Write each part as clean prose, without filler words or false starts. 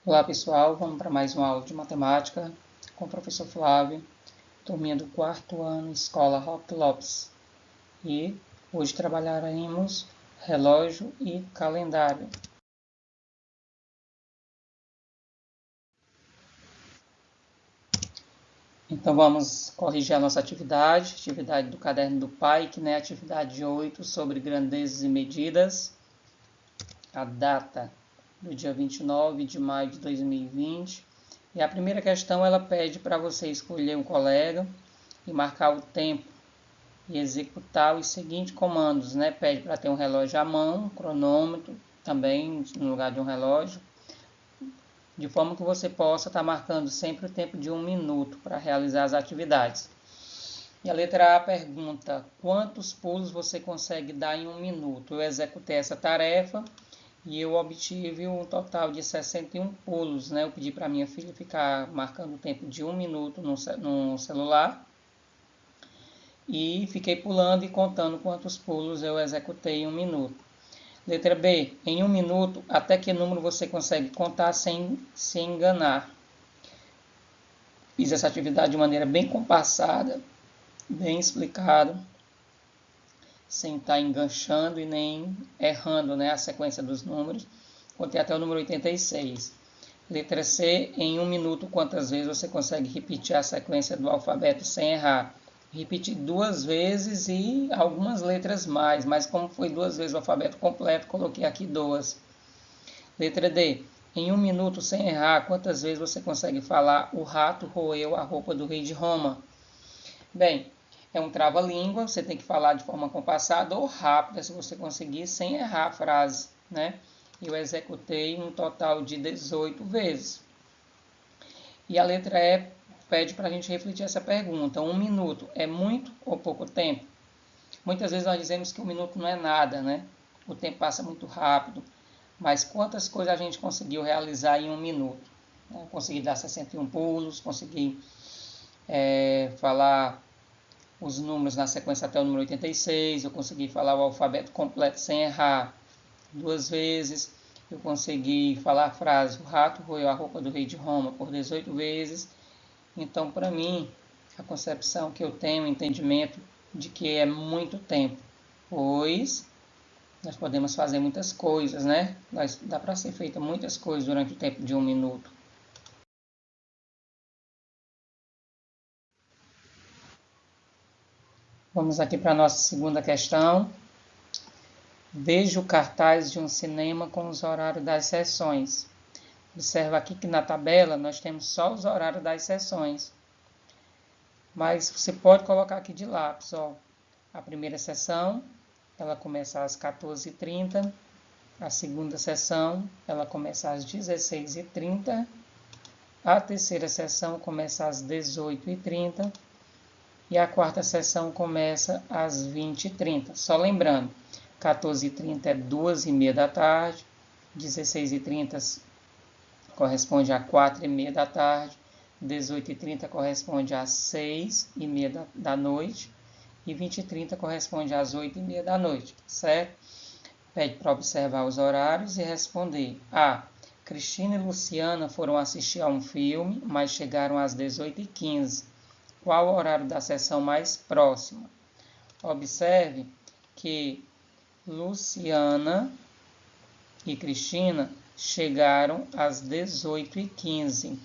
Olá pessoal, vamos para mais uma aula de matemática com o professor Flávio, turminha do quarto ano, Escola Roque Lopes. E hoje trabalharemos relógio e calendário. Então vamos corrigir a nossa atividade do caderno do pai, que é a atividade 8 sobre grandezas e medidas. A data do dia 29 de maio de 2020. E a primeira questão ela pede para você escolher um colega e marcar o tempo e executar os seguintes comandos, né? Pede para ter um relógio à mão, um cronômetro também no lugar de um relógio, de forma que você possa estar marcando sempre o tempo de 1 minuto para realizar as atividades. E a letra A pergunta: quantos pulos você consegue dar em 1 minuto? Eu executei essa tarefa e eu obtive um total de 61 pulos, né? Eu pedi para minha filha ficar marcando o tempo de 1 minuto no celular e fiquei pulando e contando quantos pulos eu executei em 1 minuto. Letra B, em 1 minuto, até que número você consegue contar sem se enganar? Fiz essa atividade de maneira bem compassada, bem explicada, sem estar enganchando e nem errando, né, a sequência dos números. Contei até o número 86. Letra C, em 1 minuto, quantas vezes você consegue repetir a sequência do alfabeto sem errar? Repeti 2 vezes e algumas letras mais, mas como foi 2 vezes o alfabeto completo, coloquei aqui 2. Letra D. Em 1 minuto, sem errar, quantas vezes você consegue falar o rato roeu a roupa do rei de Roma? Bem, é um trava-língua, você tem que falar de forma compassada ou rápida, se você conseguir, sem errar a frase, né? Eu executei um total de 18 vezes. E a letra E pede para a gente refletir essa pergunta. 1 minuto é muito ou pouco tempo? Muitas vezes nós dizemos que 1 minuto não é nada, né? O tempo passa muito rápido. Mas quantas coisas a gente conseguiu realizar em 1 minuto? Eu consegui dar 61 pulos, consegui falar os números na sequência até o número 86, eu consegui falar o alfabeto completo sem errar 2 vezes, eu consegui falar a frase, o rato roeu a roupa do rei de Roma por 18 vezes. Então, para mim, a concepção que eu tenho, o entendimento de que é muito tempo, pois nós podemos fazer muitas coisas, né? Dá para ser feita muitas coisas durante o tempo de 1 minuto. Vamos aqui para a nossa segunda questão. Veja o cartaz de um cinema com os horários das sessões. Observa aqui que na tabela nós temos só os horários das sessões. Mas você pode colocar aqui de lápis, ó. A primeira sessão, ela começa às 14h30. A segunda sessão, ela começa às 16h30. A terceira sessão começa às 18h30. E a quarta sessão começa às 20h30. Só lembrando, 14h30 é 2h30 da tarde, 16h30 corresponde a 4h30 da tarde, 18h30 corresponde às 6h30 da noite e 20h30 corresponde às 8h30 da noite, certo? Pede para observar os horários e responder. A. Cristina e Luciana foram assistir a um filme, mas chegaram às 18h15. Qual o horário da sessão mais próxima? Observe que Luciana e Cristina chegaram às 18h15.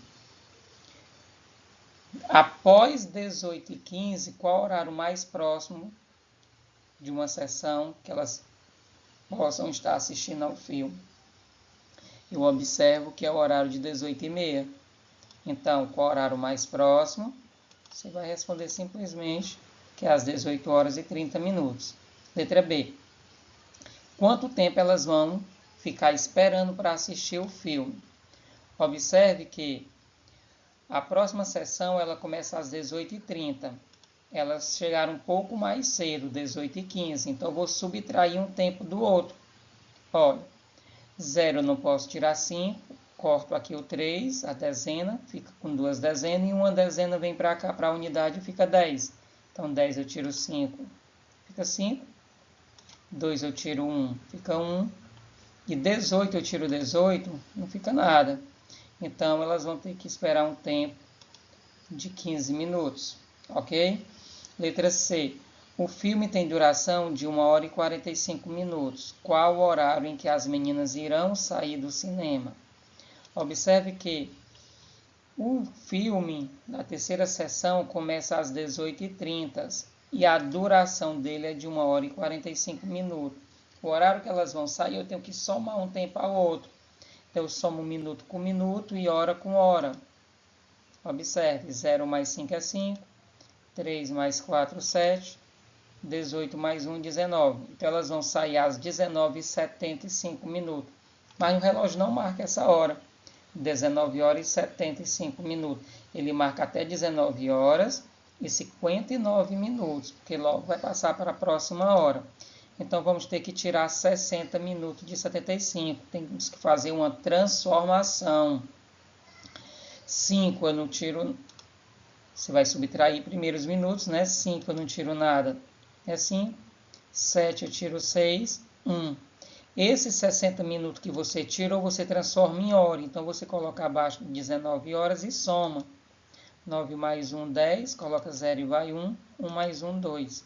Após 18h15, qual o horário mais próximo de uma sessão que elas possam estar assistindo ao filme? Eu observo que é o horário de 18h30. Então, qual o horário mais próximo? Você vai responder simplesmente que é às 18h30. Letra B. Quanto tempo elas vão ficar esperando para assistir o filme? Observe que a próxima sessão ela começa às 18h30. Elas chegaram um pouco mais cedo, 18h15. Então, eu vou subtrair um tempo do outro. Olha, 0 eu não posso tirar 5. Corto aqui o 3, a dezena, fica com 2 dezenas, e uma dezena vem para cá, para a unidade, e fica 10. Então, 10 eu tiro 5, fica 5. 2 eu tiro 1, fica 1. E 18 eu tiro 18, não fica nada. Então, elas vão ter que esperar um tempo de 15 minutos, ok? Letra C. O filme tem duração de 1 hora e 45 minutos. Qual o horário em que as meninas irão sair do cinema? Observe que o filme da terceira sessão começa às 18h30 e a duração dele é de 1 hora e 45 minutos. O horário que elas vão sair, eu tenho que somar um tempo ao outro. Então, eu somo minuto com minuto e hora com hora. Observe, 0 mais 5 é 5, 3 mais 4, 7, 18 mais 1, 19. Então, elas vão sair às 19h75 minutos. Mas o relógio não marca essa hora. 19 horas e 75 minutos. Ele marca até 19 horas e 59 minutos, porque logo vai passar para a próxima hora. Então, vamos ter que tirar 60 minutos de 75. Temos que fazer uma transformação. 5 eu não tiro, você vai subtrair primeiros minutos, né? 5 eu não tiro nada, é 5. 7 eu tiro 6, 1. Esses 60 minutos que você tirou, você transforma em hora. Então, você coloca abaixo de 19 horas e soma. 9 mais 1, 10. Coloca 0 e vai 1. 1 mais 1, 2.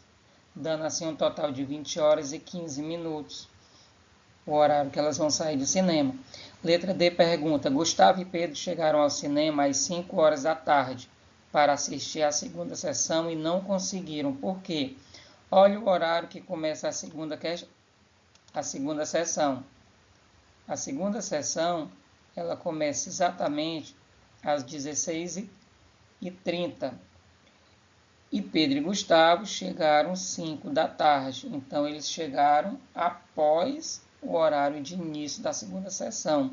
Dando assim um total de 20 horas e 15 minutos. O horário que elas vão sair do cinema. Letra D pergunta. Gustavo e Pedro chegaram ao cinema às 5 horas da tarde para assistir à segunda sessão e não conseguiram. Por quê? Olha o horário que começa a segunda sessão. A segunda sessão, ela começa exatamente às 16h30. E Pedro e Gustavo chegaram às 5 da tarde. Então, eles chegaram após o horário de início da segunda sessão.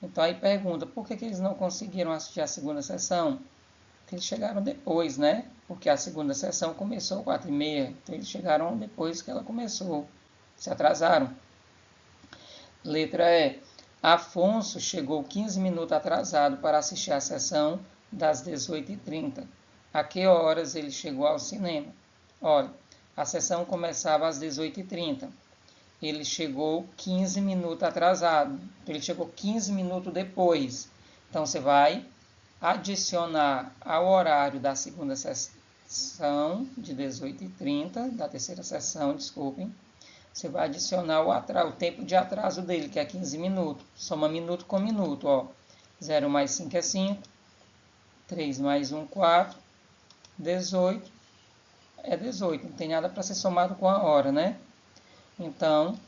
Então, aí pergunta, por que eles não conseguiram assistir a segunda sessão? Porque eles chegaram depois, né? Porque a segunda sessão começou às 4h30. Então, eles chegaram depois que ela começou. Se atrasaram. Letra E. Afonso chegou 15 minutos atrasado para assistir a sessão das 18h30. A que horas ele chegou ao cinema? Olha, a sessão começava às 18h30. Ele chegou 15 minutos atrasado. Ele chegou 15 minutos depois. Então, você vai adicionar ao horário da segunda sessão, de 18h30, da terceira sessão, desculpem. Você vai adicionar o tempo de atraso dele, que é 15 minutos. Soma minuto com minuto, ó. 0 mais 5 é 5. 3 mais 1, 4. 18. É 18. Não tem nada para ser somado com a hora, né? Então,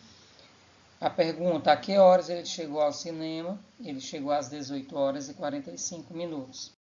a pergunta, a que horas ele chegou ao cinema? Ele chegou às 18 horas e 45 minutos.